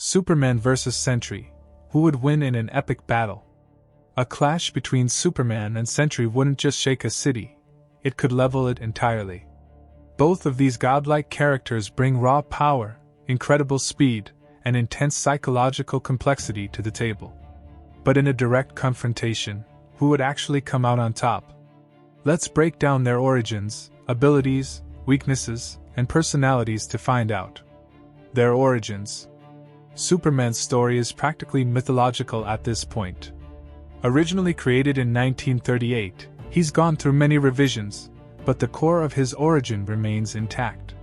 Superman vs. Sentry. Who would win in an epic battle? A clash between Superman and Sentry wouldn't just shake a city, it could level it entirely. Both of these godlike characters bring raw power, incredible speed, and intense psychological complexity to the table. But in a direct confrontation, who would actually come out on top? Let's break down their origins, abilities, weaknesses, and personalities to find out. Their origins. Superman's story is practically mythological at this point. Originally created in 1938, he's gone through many revisions, but the core of his origin remains intact.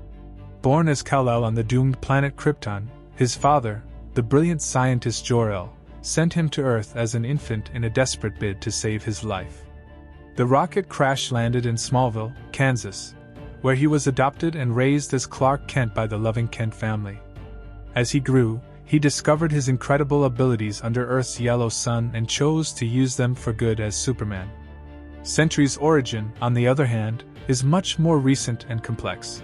Born as Kal-El on the doomed planet Krypton, his father, the brilliant scientist Jor-El, sent him to Earth as an infant in a desperate bid to save his life. The rocket crash-landed in Smallville, Kansas, where he was adopted and raised as Clark Kent by the loving Kent family. As he grew, he discovered his incredible abilities under Earth's yellow sun and chose to use them for good as Superman. Sentry's origin, on the other hand, is much more recent and complex.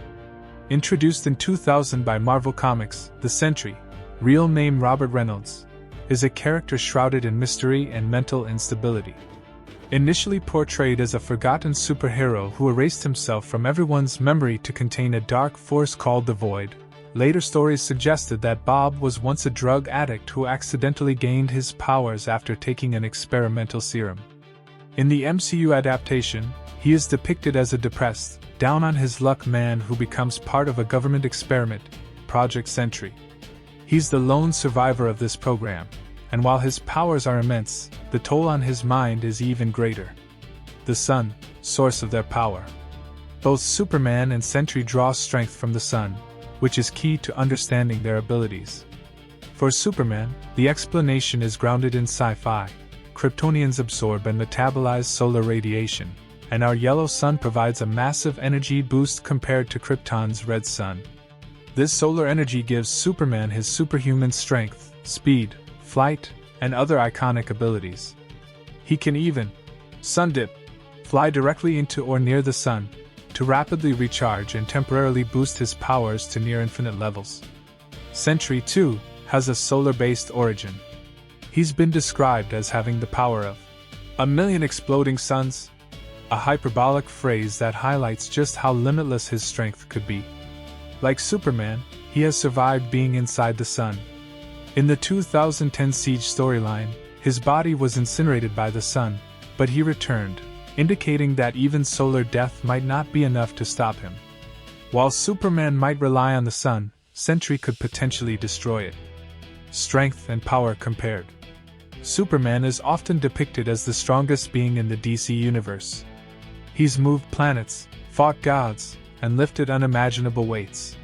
Introduced in 2000 by Marvel Comics, the Sentry, real name Robert Reynolds, is a character shrouded in mystery and mental instability. Initially portrayed as a forgotten superhero who erased himself from everyone's memory to contain a dark force called the Void, later stories suggested that Bob was once a drug addict who accidentally gained his powers after taking an experimental serum. In the MCU adaptation, he is depicted as a depressed, down-on-his-luck man who becomes part of a government experiment, Project Sentry. He's the lone survivor of this program, and while his powers are immense, the toll on his mind is even greater. The sun, source of their power. Both Superman and Sentry draw strength from the sun, which is key to understanding their abilities. For Superman, the explanation is grounded in sci-fi. Kryptonians absorb and metabolize solar radiation, and our yellow sun provides a massive energy boost compared to Krypton's red sun. This solar energy gives Superman his superhuman strength, speed, flight, and other iconic abilities. He can even sun dip, fly directly into or near the sun, to rapidly recharge and temporarily boost his powers to near infinite levels. Sentry, too, has a solar-based origin. He's been described as having the power of 1,000,000 exploding suns, a hyperbolic phrase that highlights just how limitless his strength could be. Like Superman, he has survived being inside the sun. In the 2010 Siege storyline, his body was incinerated by the sun, but he returned, indicating that even solar death might not be enough to stop him. While Superman might rely on the sun, Sentry could potentially destroy it. Strength and power compared. Superman is often depicted as the strongest being in the DC universe. He's moved planets, fought gods, and lifted unimaginable weights.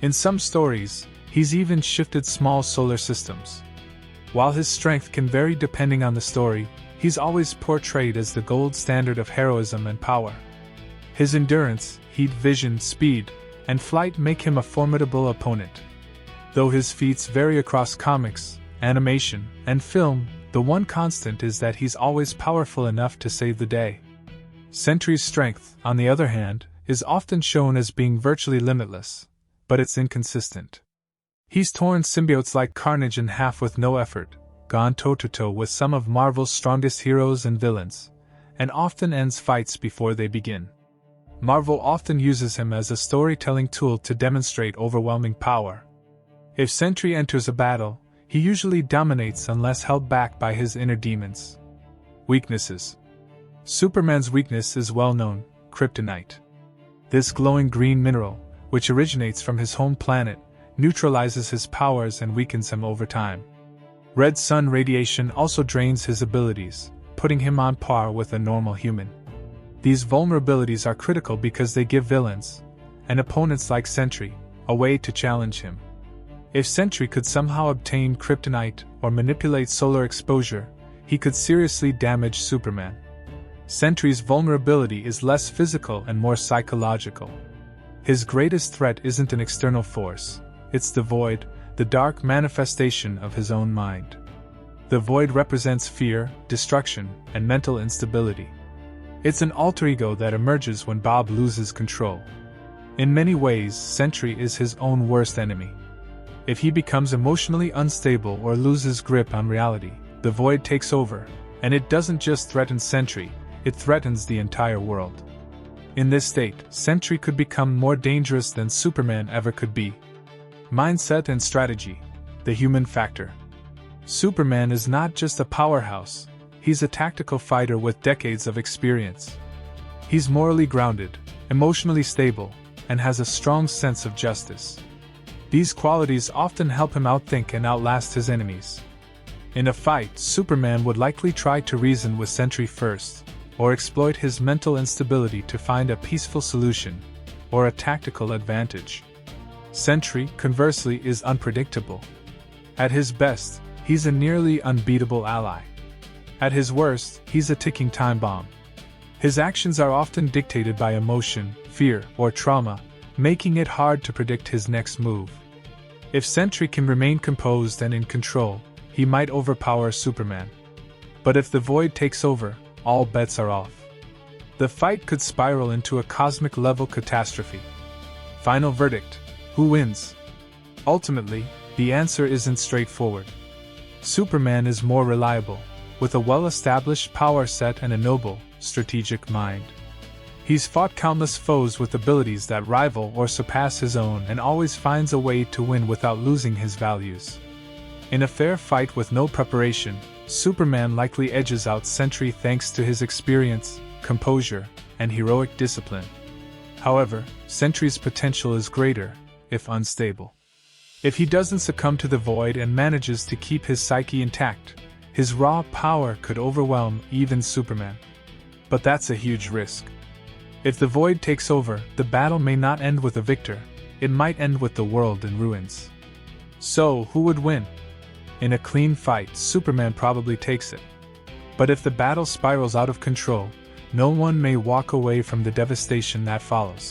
In some stories, he's even shifted small solar systems. While his strength can vary depending on the story, he's always portrayed as the gold standard of heroism and power. His endurance, heat vision, speed, and flight make him a formidable opponent. Though his feats vary across comics, animation, and film, the one constant is that he's always powerful enough to save the day. Sentry's strength, on the other hand, is often shown as being virtually limitless, but it's inconsistent. He's torn symbiotes like Carnage in half with no effort, gone toe-to-toe with some of Marvel's strongest heroes and villains, and often ends fights before they begin. Marvel often uses him as a storytelling tool to demonstrate overwhelming power. If Sentry enters a battle, he usually dominates unless held back by his inner demons. Weaknesses. Superman's weakness is well known: kryptonite. This glowing green mineral, which originates from his home planet, neutralizes his powers and weakens him over time. Red sun radiation also drains his abilities, putting him on par with a normal human. These vulnerabilities are critical because they give villains, and opponents like Sentry, a way to challenge him. If Sentry could somehow obtain kryptonite or manipulate solar exposure, he could seriously damage Superman. Sentry's vulnerability is less physical and more psychological. His greatest threat isn't an external force, it's the Void, the dark manifestation of his own mind. The Void represents fear, destruction, and mental instability. It's an alter ego that emerges when Bob loses control. In many ways, Sentry is his own worst enemy. If he becomes emotionally unstable or loses grip on reality, the Void takes over, and it doesn't just threaten Sentry, it threatens the entire world. In this state, Sentry could become more dangerous than Superman ever could be. Mindset and strategy. The human factor. Superman is not just a powerhouse, he's a tactical fighter with decades of experience. He's morally grounded, emotionally stable, and has a strong sense of justice. These qualities often help him outthink and outlast his enemies. In a fight, Superman would likely try to reason with Sentry first, or exploit his mental instability to find a peaceful solution, or a tactical advantage. Sentry, conversely, is unpredictable. At his best, he's a nearly unbeatable ally. At his worst, he's a ticking time bomb. His actions are often dictated by emotion, fear, or trauma, making it hard to predict his next move. If Sentry can remain composed and in control, he might overpower Superman. But if the Void takes over, all bets are off. The fight could spiral into a cosmic-level catastrophe. Final verdict: who wins? Ultimately, the answer isn't straightforward. Superman is more reliable, with a well-established power set and a noble, strategic mind. He's fought countless foes with abilities that rival or surpass his own and always finds a way to win without losing his values. In a fair fight with no preparation, Superman likely edges out Sentry thanks to his experience, composure, and heroic discipline. However, Sentry's potential is greater, if unstable. If he doesn't succumb to the Void and manages to keep his psyche intact, his raw power could overwhelm even Superman. But that's a huge risk. If the Void takes over, the battle may not end with a victor, it might end with the world in ruins. So, who would win? In a clean fight, Superman probably takes it. But if the battle spirals out of control, no one may walk away from the devastation that follows.